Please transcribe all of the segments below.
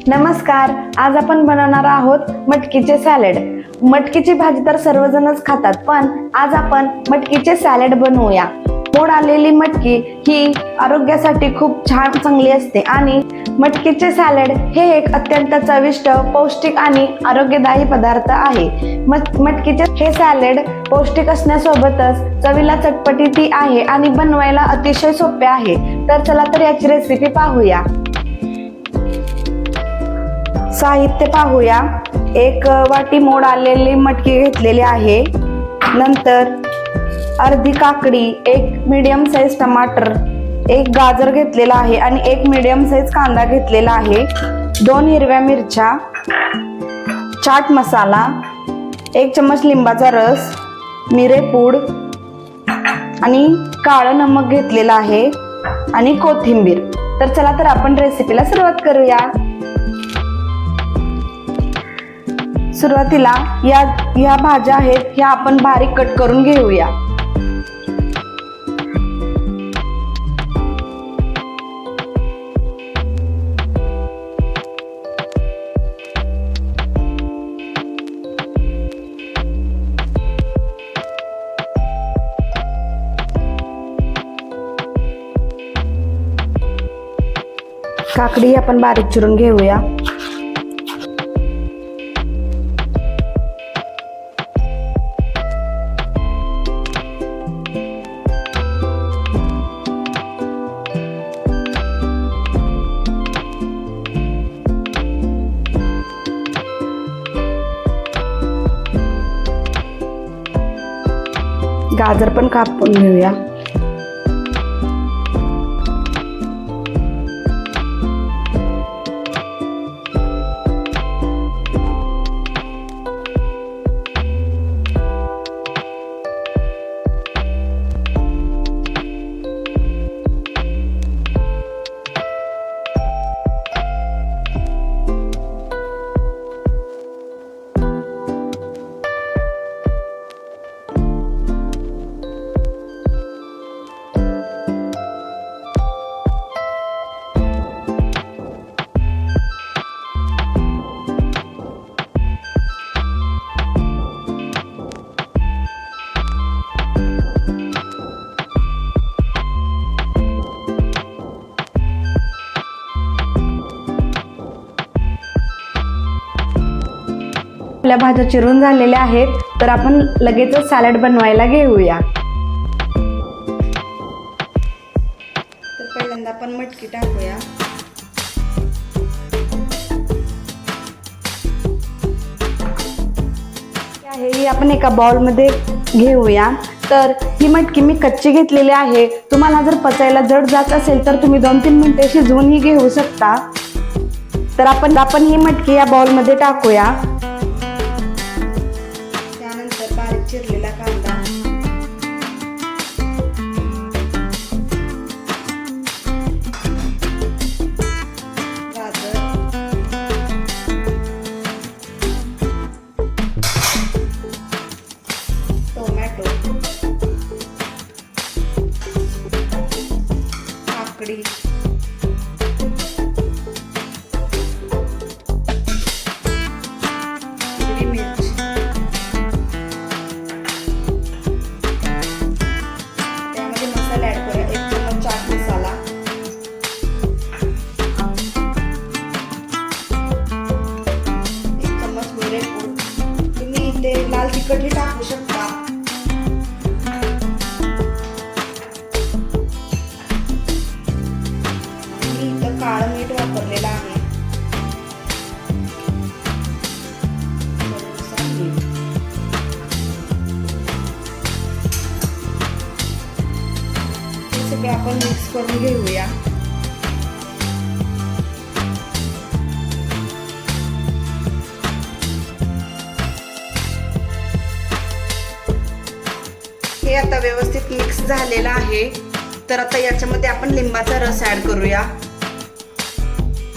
नमस्कार. आज आपण बनवणार आहोत मटकीचे सॅलड. मटकीची भाजी तर सर्वजणच खातात, पण आज आपण मटकीचे सॅलड बनवूया. मोड आलेली मटकी ही आरोग्यासाठी खूप चांगली असते आणि मटकीचे सॅलड हे एक अत्यंत चविष्ट, पौष्टिक आणि आरोग्यदायी पदार्थ आहे. मटकीचे हे सॅलड पौष्टिक असण्यासोबतच चवीला चटपटीत आहे आणि बनवायला अतिशय सोपे आहे. तर चला तर याची रेसिपी पाहूया. साहित्य पाहूया. एक वाटी मोड आलेली मटकी घेतलेली आहे. नंतर अर्धी काकडी, एक मीडियम साईज टमाटर, एक गाजर घेतलेला आहे आणि एक मीडियम साईज कांदा घेतलेला आहे. 2 हिरव्या मिरच्या, चाट मसाला, 1 चमच लिंबाचा रस, मिरेपूड आणि काळं नमक घेतलेला आहे आणि कोथिंबीर. तर चला तर आपण रेसिपीला सुरुवात करूया. सुरुवातीला या भाज्या आहेत ह्या आपण बारीक कट करून घेऊया. काकडी आपण बारीक चिरून घेऊया. गाजर पण कापून घेऊया. आपल्या भाज्या चिरून झालेल्या आहेत, तर आपण लगेच सॅलड बनवायला घेऊया. तर पहिल्यांदा आपण मटकी टाकूया. ही आपण एका बाउलमध्ये घेऊया. तर ही मटकी मी कच्ची घेतलेली आहे. तुम्हाला जर पचायला जड जात असेल तर तुम्ही 2-3 मिनिटे शिजवून ही घेऊ शकता. तर आपण ही मटकी या बाउलमध्ये टाकूया. त्यानंतर बारीक चिरलेला कांदा, गाजर, टोमॅटो, काकडी, हिरवी मिरची, त्यामध्ये मसाला ऍड करूया. 1 चमच चाट मसाला, 1 चमच मिरेपूड. तुम्ही इथे लाल तिखटही टाकू शकता. मी इथं काळं मीठ वापरलेलं आहे. हे सगळं आपण मिक्स करून घेऊया. हे आता व्यवस्थित मिक्स झालेलं आहे. तर आता याच्यामध्ये आपण लिंबाचा रस ऍड करूया.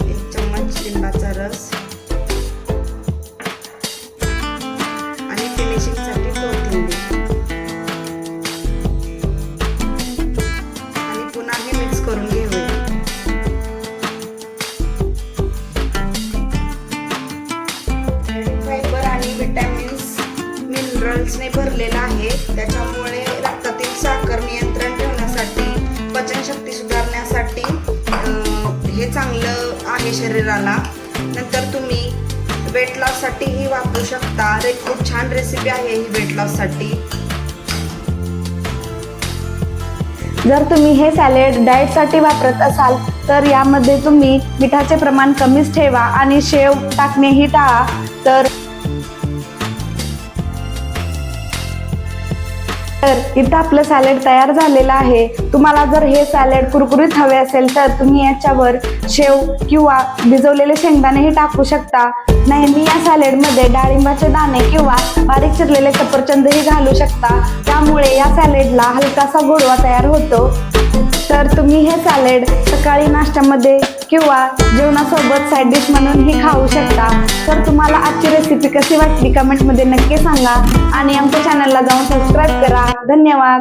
1 चम्मच लिंबाचा रस आणि फिनिशिंगसाठी कोथिंबीर आणि पुन्हा हे मिक्स करून घेऊया. मसाला. नंतर तुम्ही वेट लॉससाठीही वापरू शकता. खूप छान रेसिपी आहे ही वेट लॉससाठी. जर तुम्ही हे सॅलेड डाएटसाठी वापरत असाल तर यामध्ये तुम्ही मिठाचे प्रमाण कमीच ठेवा आणि शेव टाकणेही टाळा. तर इथं आपलं सॅलेड तयार झालेलं आहे. तुम्हाला जर हे सॅलेड कुरकुरीत हवे असेल तर तुम्ही याच्यावर शेव किंवा भिजवलेले शेंगदाणेही टाकू शकता. नाही, मी या सॅलेडमध्ये डाळिंबाचे दाणे किंवा बारीक चिरलेले सफरचंदही घालू शकता. त्यामुळे या सॅलेडला हलकासा गोडवा तयार होतो. तर तुम्ही हे सॅलेड सकाळी नाश्त्यामध्ये किंवा जेवणासोबत साईड डिश म्हणूनही खाऊ शकता. तर तुम्हाला आजची रेसिपी कशी वाटली कमेंटमध्ये नक्की सांगा आणि आमच्या चॅनलला जाऊन सबस्क्राईब करा. धन्यवाद.